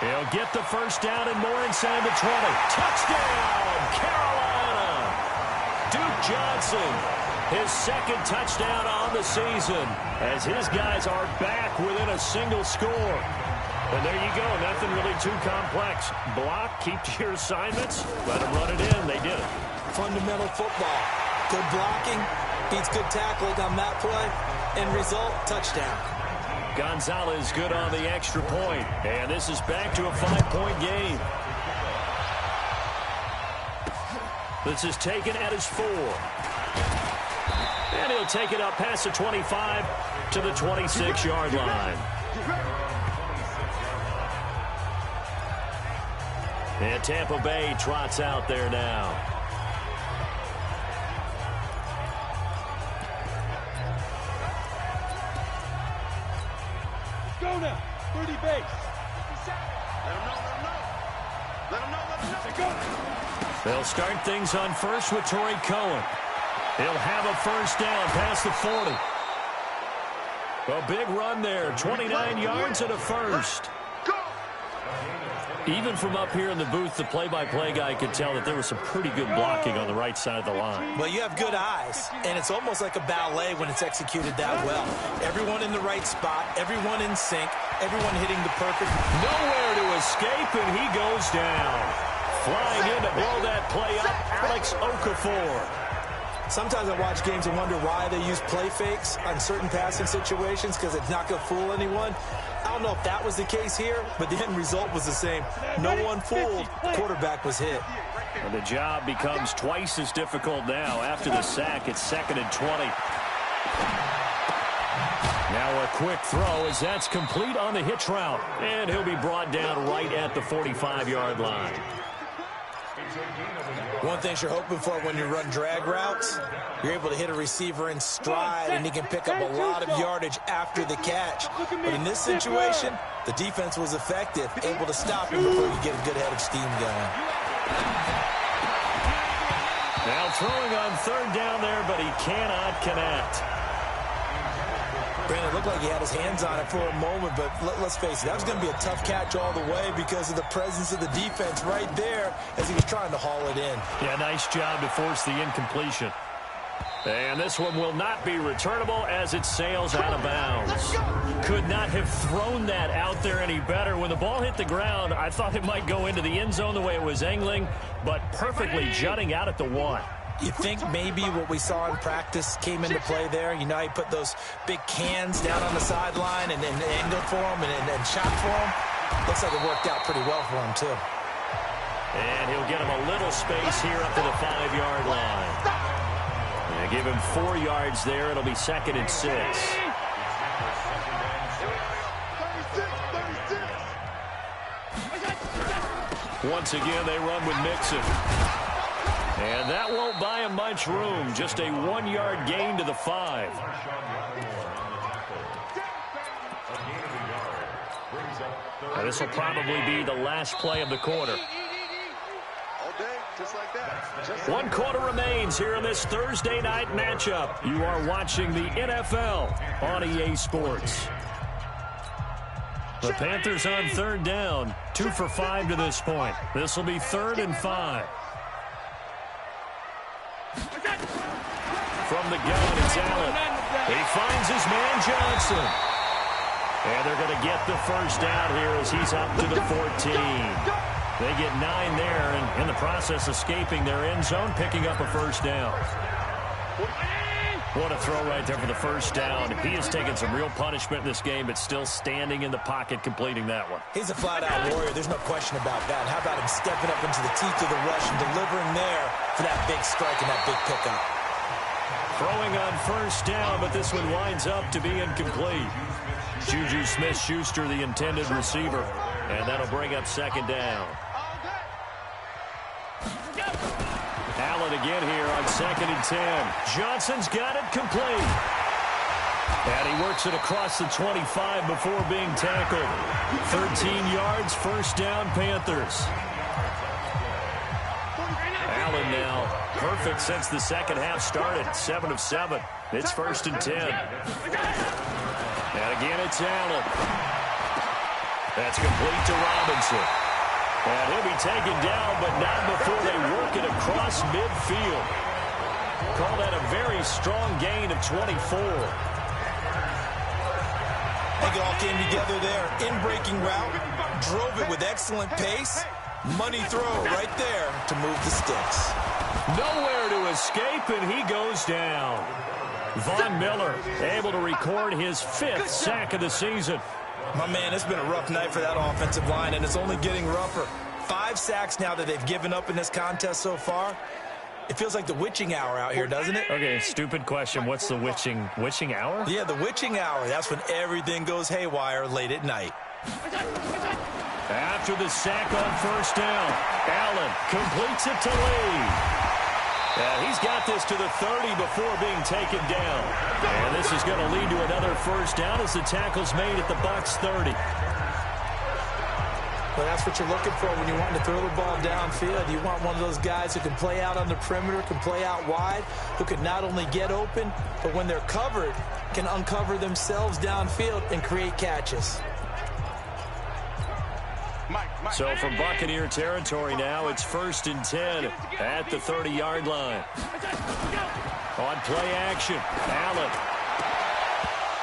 He'll get the first down and more inside the 20. Touchdown, Carolina! Duke Johnson, his 2nd touchdown on the season, as his guys are back within a single score. And there you go, nothing really too complex. Block, keep to your assignments, let them run it in. They did it. Fundamental football. Good blocking, Beats good tackling on that play. End result, touchdown. Gonzalez good on the extra point. And this is back to a 5-point game. This is taken at his 4. And he'll take it up past the 25 to the 26-yard line. And Tampa Bay trots out there now. Go now, 30 base. Let him know. They'll start things on first with Torrey Cohen. He'll have a first down past the 40. A big run there, 29 yards and a first. Even from up here in the booth, the play-by-play guy could tell that there was some pretty good blocking on the right side of the line. Well, you have good eyes, and it's almost like a ballet when it's executed that well. Everyone in the right spot, everyone in sync, everyone hitting the perfect. Nowhere to escape, and he goes down. Flying in to blow that play up, Alex Okafor. Sometimes I watch games and wonder why they use play fakes on certain passing situations because it's not going to fool anyone. I don't know if that was the case here, but the end result was the same. No one fooled. The quarterback was hit. And the job becomes twice as difficult now. After the sack, it's 2nd and 20. Now a quick throw as that's complete on the hitch route. And he'll be brought down right at the 45-yard line. One thing you're hoping for when you run drag routes, you're able to hit a receiver in stride, and he can pick up a lot of yardage after the catch. But in this situation, the defense was effective, able to stop him before you get a good head of steam going. Now throwing on 3rd down there, but he cannot connect. Brandon, it looked like he had his hands on it for a moment, but let's face it, that was going to be a tough catch all the way because of the presence of the defense right there as he was trying to haul it in. Yeah, nice job to force the incompletion. And this one will not be returnable as it sails out of bounds. Could not have thrown that out there any better. When the ball hit the ground, I thought it might go into the end zone the way it was angling, but perfectly jutting out at the 1. You think maybe what we saw in practice came into play there? You know, he put those big cans down on the sideline and angled for him and shot for him. Looks like it worked out pretty well for him, too. And he'll get him a little space here up to the 5-yard line. And give him 4 yards there. It'll be 2nd and 6. Once again, they run with Mixon. And that won't buy him much room. Just a 1-yard gain to the 5. Now this will probably be the last play of the quarter. 1 quarter remains here in this Thursday night matchup. You are watching the NFL on EA Sports. The Panthers on 3rd down. 2 for 5 to this point. This will be 3rd and 5. From the gun, it's Allen. He finds his man Johnson. And they're going to get the first down here as he's up to the 14. They get 9 there, and in the process escaping their end zone, picking up a first down. What a throw right there for the first down. He has taken some real punishment in this game, but still standing in the pocket, completing that one. He's a flat-out warrior. There's no question about that. How about him stepping up into the teeth of the rush and delivering there for that big strike and that big pickup? Throwing on first down, but this one winds up to be incomplete. Juju Smith-Schuster, the intended receiver, and that'll bring up 2nd down. Allen again here on 2nd and 10. Johnson's got it complete. And he works it across the 25 before being tackled. 13 yards, first down, Panthers. Allen now perfect since the second half started. 7 of 7. It's 1st and 10. And again, it's Allen. That's complete to Robinson. And he'll be taken down, but not before they work it across midfield. Call that a very strong gain of 24. I think it all came together there. In-breaking route, drove it with excellent pace. Money throw right there to move the sticks. Nowhere to escape, and he goes down. Von Miller able to record his 5th sack of the season. My man, it's been a rough night for that offensive line, and it's only getting rougher. 5 sacks now that they've given up in this contest so far. It feels like the witching hour out here, doesn't it? Okay, stupid question. What's the witching hour? Yeah, the witching hour. That's when everything goes haywire late at night. After the sack on first down, Allen completes it to Lee. Yeah, he's got this to the 30 before being taken down. And this is going to lead to another first down as the tackle's made at the Bucs 30. Well, that's what you're looking for when you want to throw the ball downfield. You want one of those guys who can play out on the perimeter, can play out wide, who can not only get open, but when they're covered, can uncover themselves downfield and create catches. So from Buccaneer territory now, it's 1st and 10 at the 30-yard line. On play action, Allen.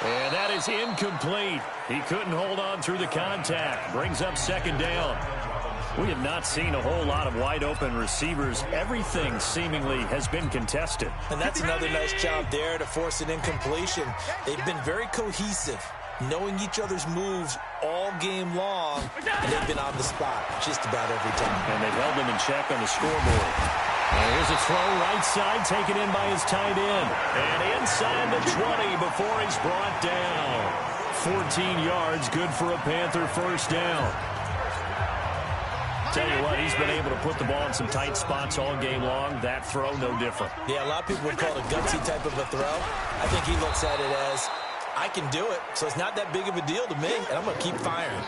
And that is incomplete. He couldn't hold on through the contact. Brings up 2nd down. We have not seen a whole lot of wide-open receivers. Everything seemingly has been contested. And that's another nice job there to force an incompletion. They've been very cohesive, knowing each other's moves all game long, and they've been on the spot just about every time. And they've held them in check on the scoreboard. And here's a throw right side, taken in by his tight end. And inside the 20 before he's brought down. 14 yards, good for a Panther first down. Tell you what, he's been able to put the ball in some tight spots all game long. That throw, no different. Yeah, a lot of people would call it a gutsy type of a throw. I think he looks at it as, I can do it, so it's not that big of a deal to me, and I'm going to keep firing.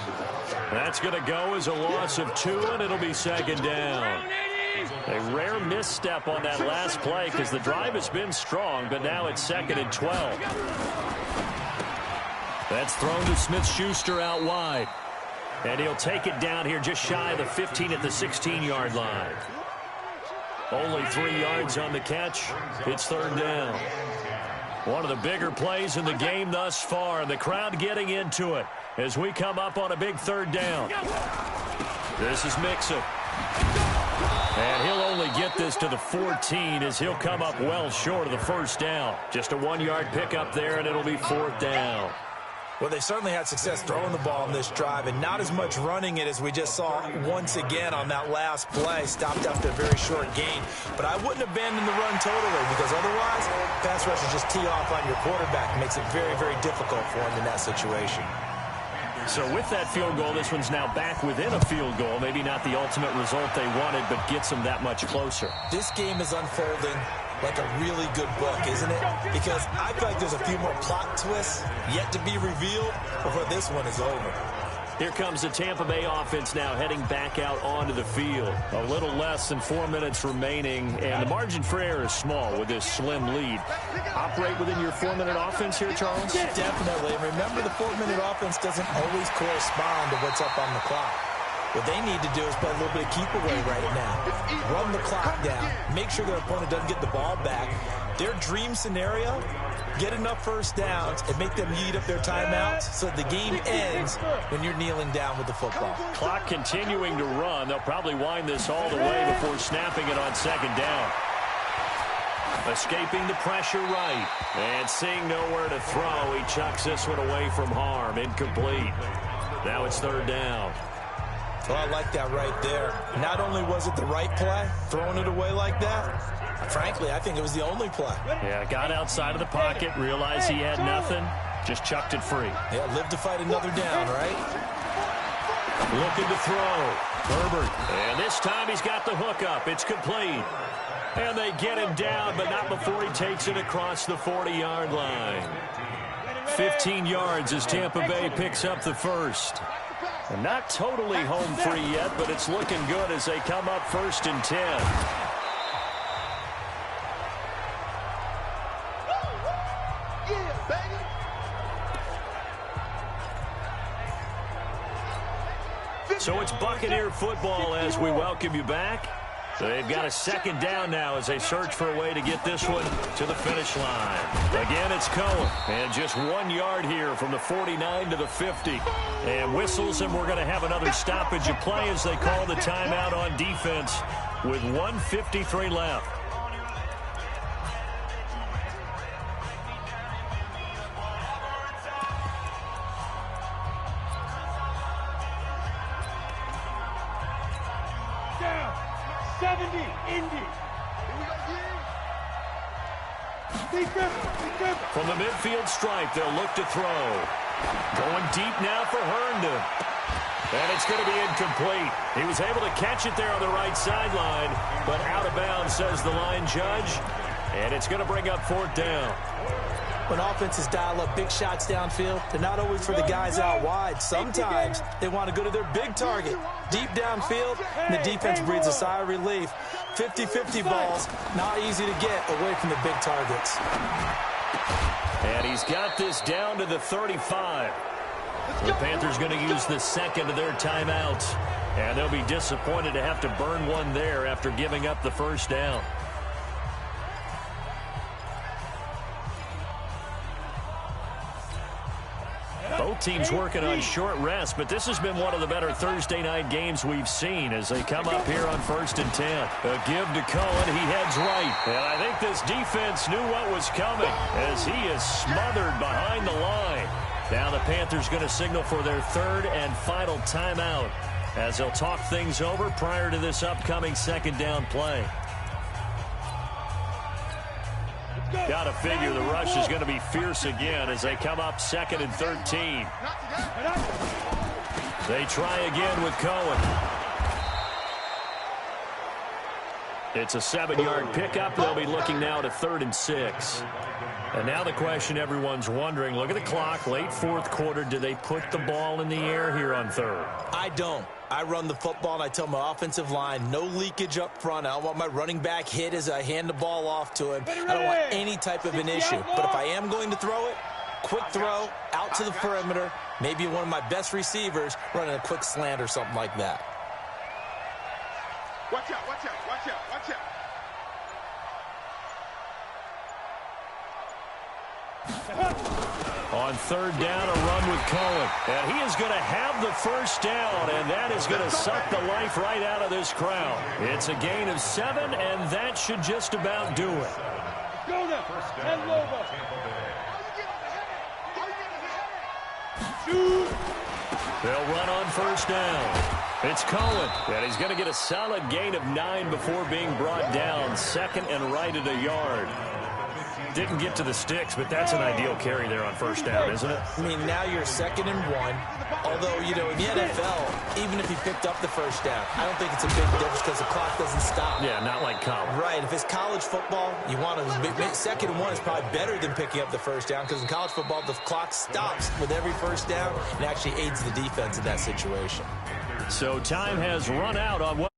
That's going to go as a loss of 2, and it'll be 2nd down. A rare misstep on that last play because the drive has been strong, but now it's 2nd and 12. That's thrown to Smith-Schuster out wide. And he'll take it down here just shy of the 15 at the 16-yard line. Only 3 yards on the catch. It's 3rd down. One of the bigger plays in the game thus far. The crowd getting into it as we come up on a big 3rd down. This is Mixon. And he'll only get this to the 14 as he'll come up well short of the first down. Just a 1-yard pickup there, and it'll be 4th down. Well, they certainly had success throwing the ball in this drive, and not as much running it as we just saw once again on that last play. Stopped after a very short gain. But I wouldn't abandon the run totally, because otherwise, pass rushers just tee off on your quarterback. It makes it very, very difficult for him in that situation. So with that field goal, this one's now back within a field goal. Maybe not the ultimate result they wanted, but gets them that much closer. This game is unfolding like a really good book, isn't it? Because I feel like there's a few more plot twists yet to be revealed before this one is over. Here comes the Tampa Bay offense now heading back out onto the field. A little less than 4 minutes remaining, and the margin for error is small with this slim lead. Operate within your 4-minute offense here, Charles? Yeah, definitely. And remember, the 4-minute offense doesn't always correspond to what's up on the clock. What they need to do is play a little bit of keep away right now. Run the clock down. Make sure their opponent doesn't get the ball back. Their dream scenario, get enough first downs and make them eat up their timeouts so the game ends when you're kneeling down with the football. Clock continuing to run. They'll probably wind this all the way before snapping it on 2nd down. Escaping the pressure right. And seeing nowhere to throw, he chucks this one away from harm. Incomplete. Now it's 3rd down. Well, I like that right there. Not only was it the right play, throwing it away like that, frankly, I think it was the only play. Yeah, got outside of the pocket, realized he had nothing, just chucked it free. Yeah, live to fight another down, right? Looking to throw. Herbert. And this time he's got the hook up. It's complete. And they get him down, but not before he takes it across the 40-yard line. 15 yards as Tampa Bay picks up the first. And not totally home free yet, but it's looking good as they come up 1st and 10. Yeah, baby. So it's Buccaneer football as we welcome you back. They've got a 2nd down now as they search for a way to get this one to the finish line. Again, it's Cohen. And just 1 yard here from the 49 to the 50. And whistles, and we're going to have another stoppage of play as they call the timeout on defense with 1:53 left. 70, Indy. From the midfield stripe, they'll look to throw. Going deep now for Herndon. And it's going to be incomplete. He was able to catch it there on the right sideline, but out of bounds, says the line judge. And it's going to bring up 4th down. When offenses dial up big shots downfield, they're not always for the guys out wide. Sometimes they want to go to their big target. Deep downfield, and the defense breathes a sigh of relief. 50-50 balls, not easy to get away from the big targets. And he's got this down to the 35. The Panthers going to use the second of their timeouts. And they'll be disappointed to have to burn one there after giving up the first down. Both teams working on short rest, but this has been one of the better Thursday night games we've seen as they come up here on 1st and 10. A give to Cohen. He heads right. And I think this defense knew what was coming as he is smothered behind the line. Now the Panthers going to signal for their 3rd and final timeout as they'll talk things over prior to this upcoming 2nd down play. Got to figure the rush is going to be fierce again as they come up 2nd and 13. They try again with Cohen. It's a 7-yard pickup. They'll be looking now to 3rd and 6. And now the question everyone's wondering, look at the clock, late 4th quarter, do they put the ball in the air here on 3rd? I don't. I run the football, and I tell my offensive line, no leakage up front. I don't want my running back hit as I hand the ball off to him. I don't want any type of an issue. But if I am going to throw it, quick throw, out to the perimeter, maybe one of my best receivers running a quick slant or something like that. Watch out, watch out, watch out, watch out. On 3rd down, a run with Cohen. And he is going to have the first down, and that is going to suck the life right out of this crowd. It's a gain of 7, and that should just about do it. Go now. And Lobo. They'll run on 1st down. It's Cohen, and he's going to get a solid gain of 9 before being brought down. 2nd and right at a yard. Didn't get to the sticks, but that's an ideal carry there on 1st down, isn't it? I mean, now you're 2nd and 1. Although, you know, in the NFL, even if he picked up the first down, I don't think it's a big difference because the clock doesn't stop. Yeah, not like college. Right. If it's college football, you want to 2nd and 1 is probably better than picking up the first down because in college football, the clock stops with every first down and actually aids the defense in that situation. So time has run out on what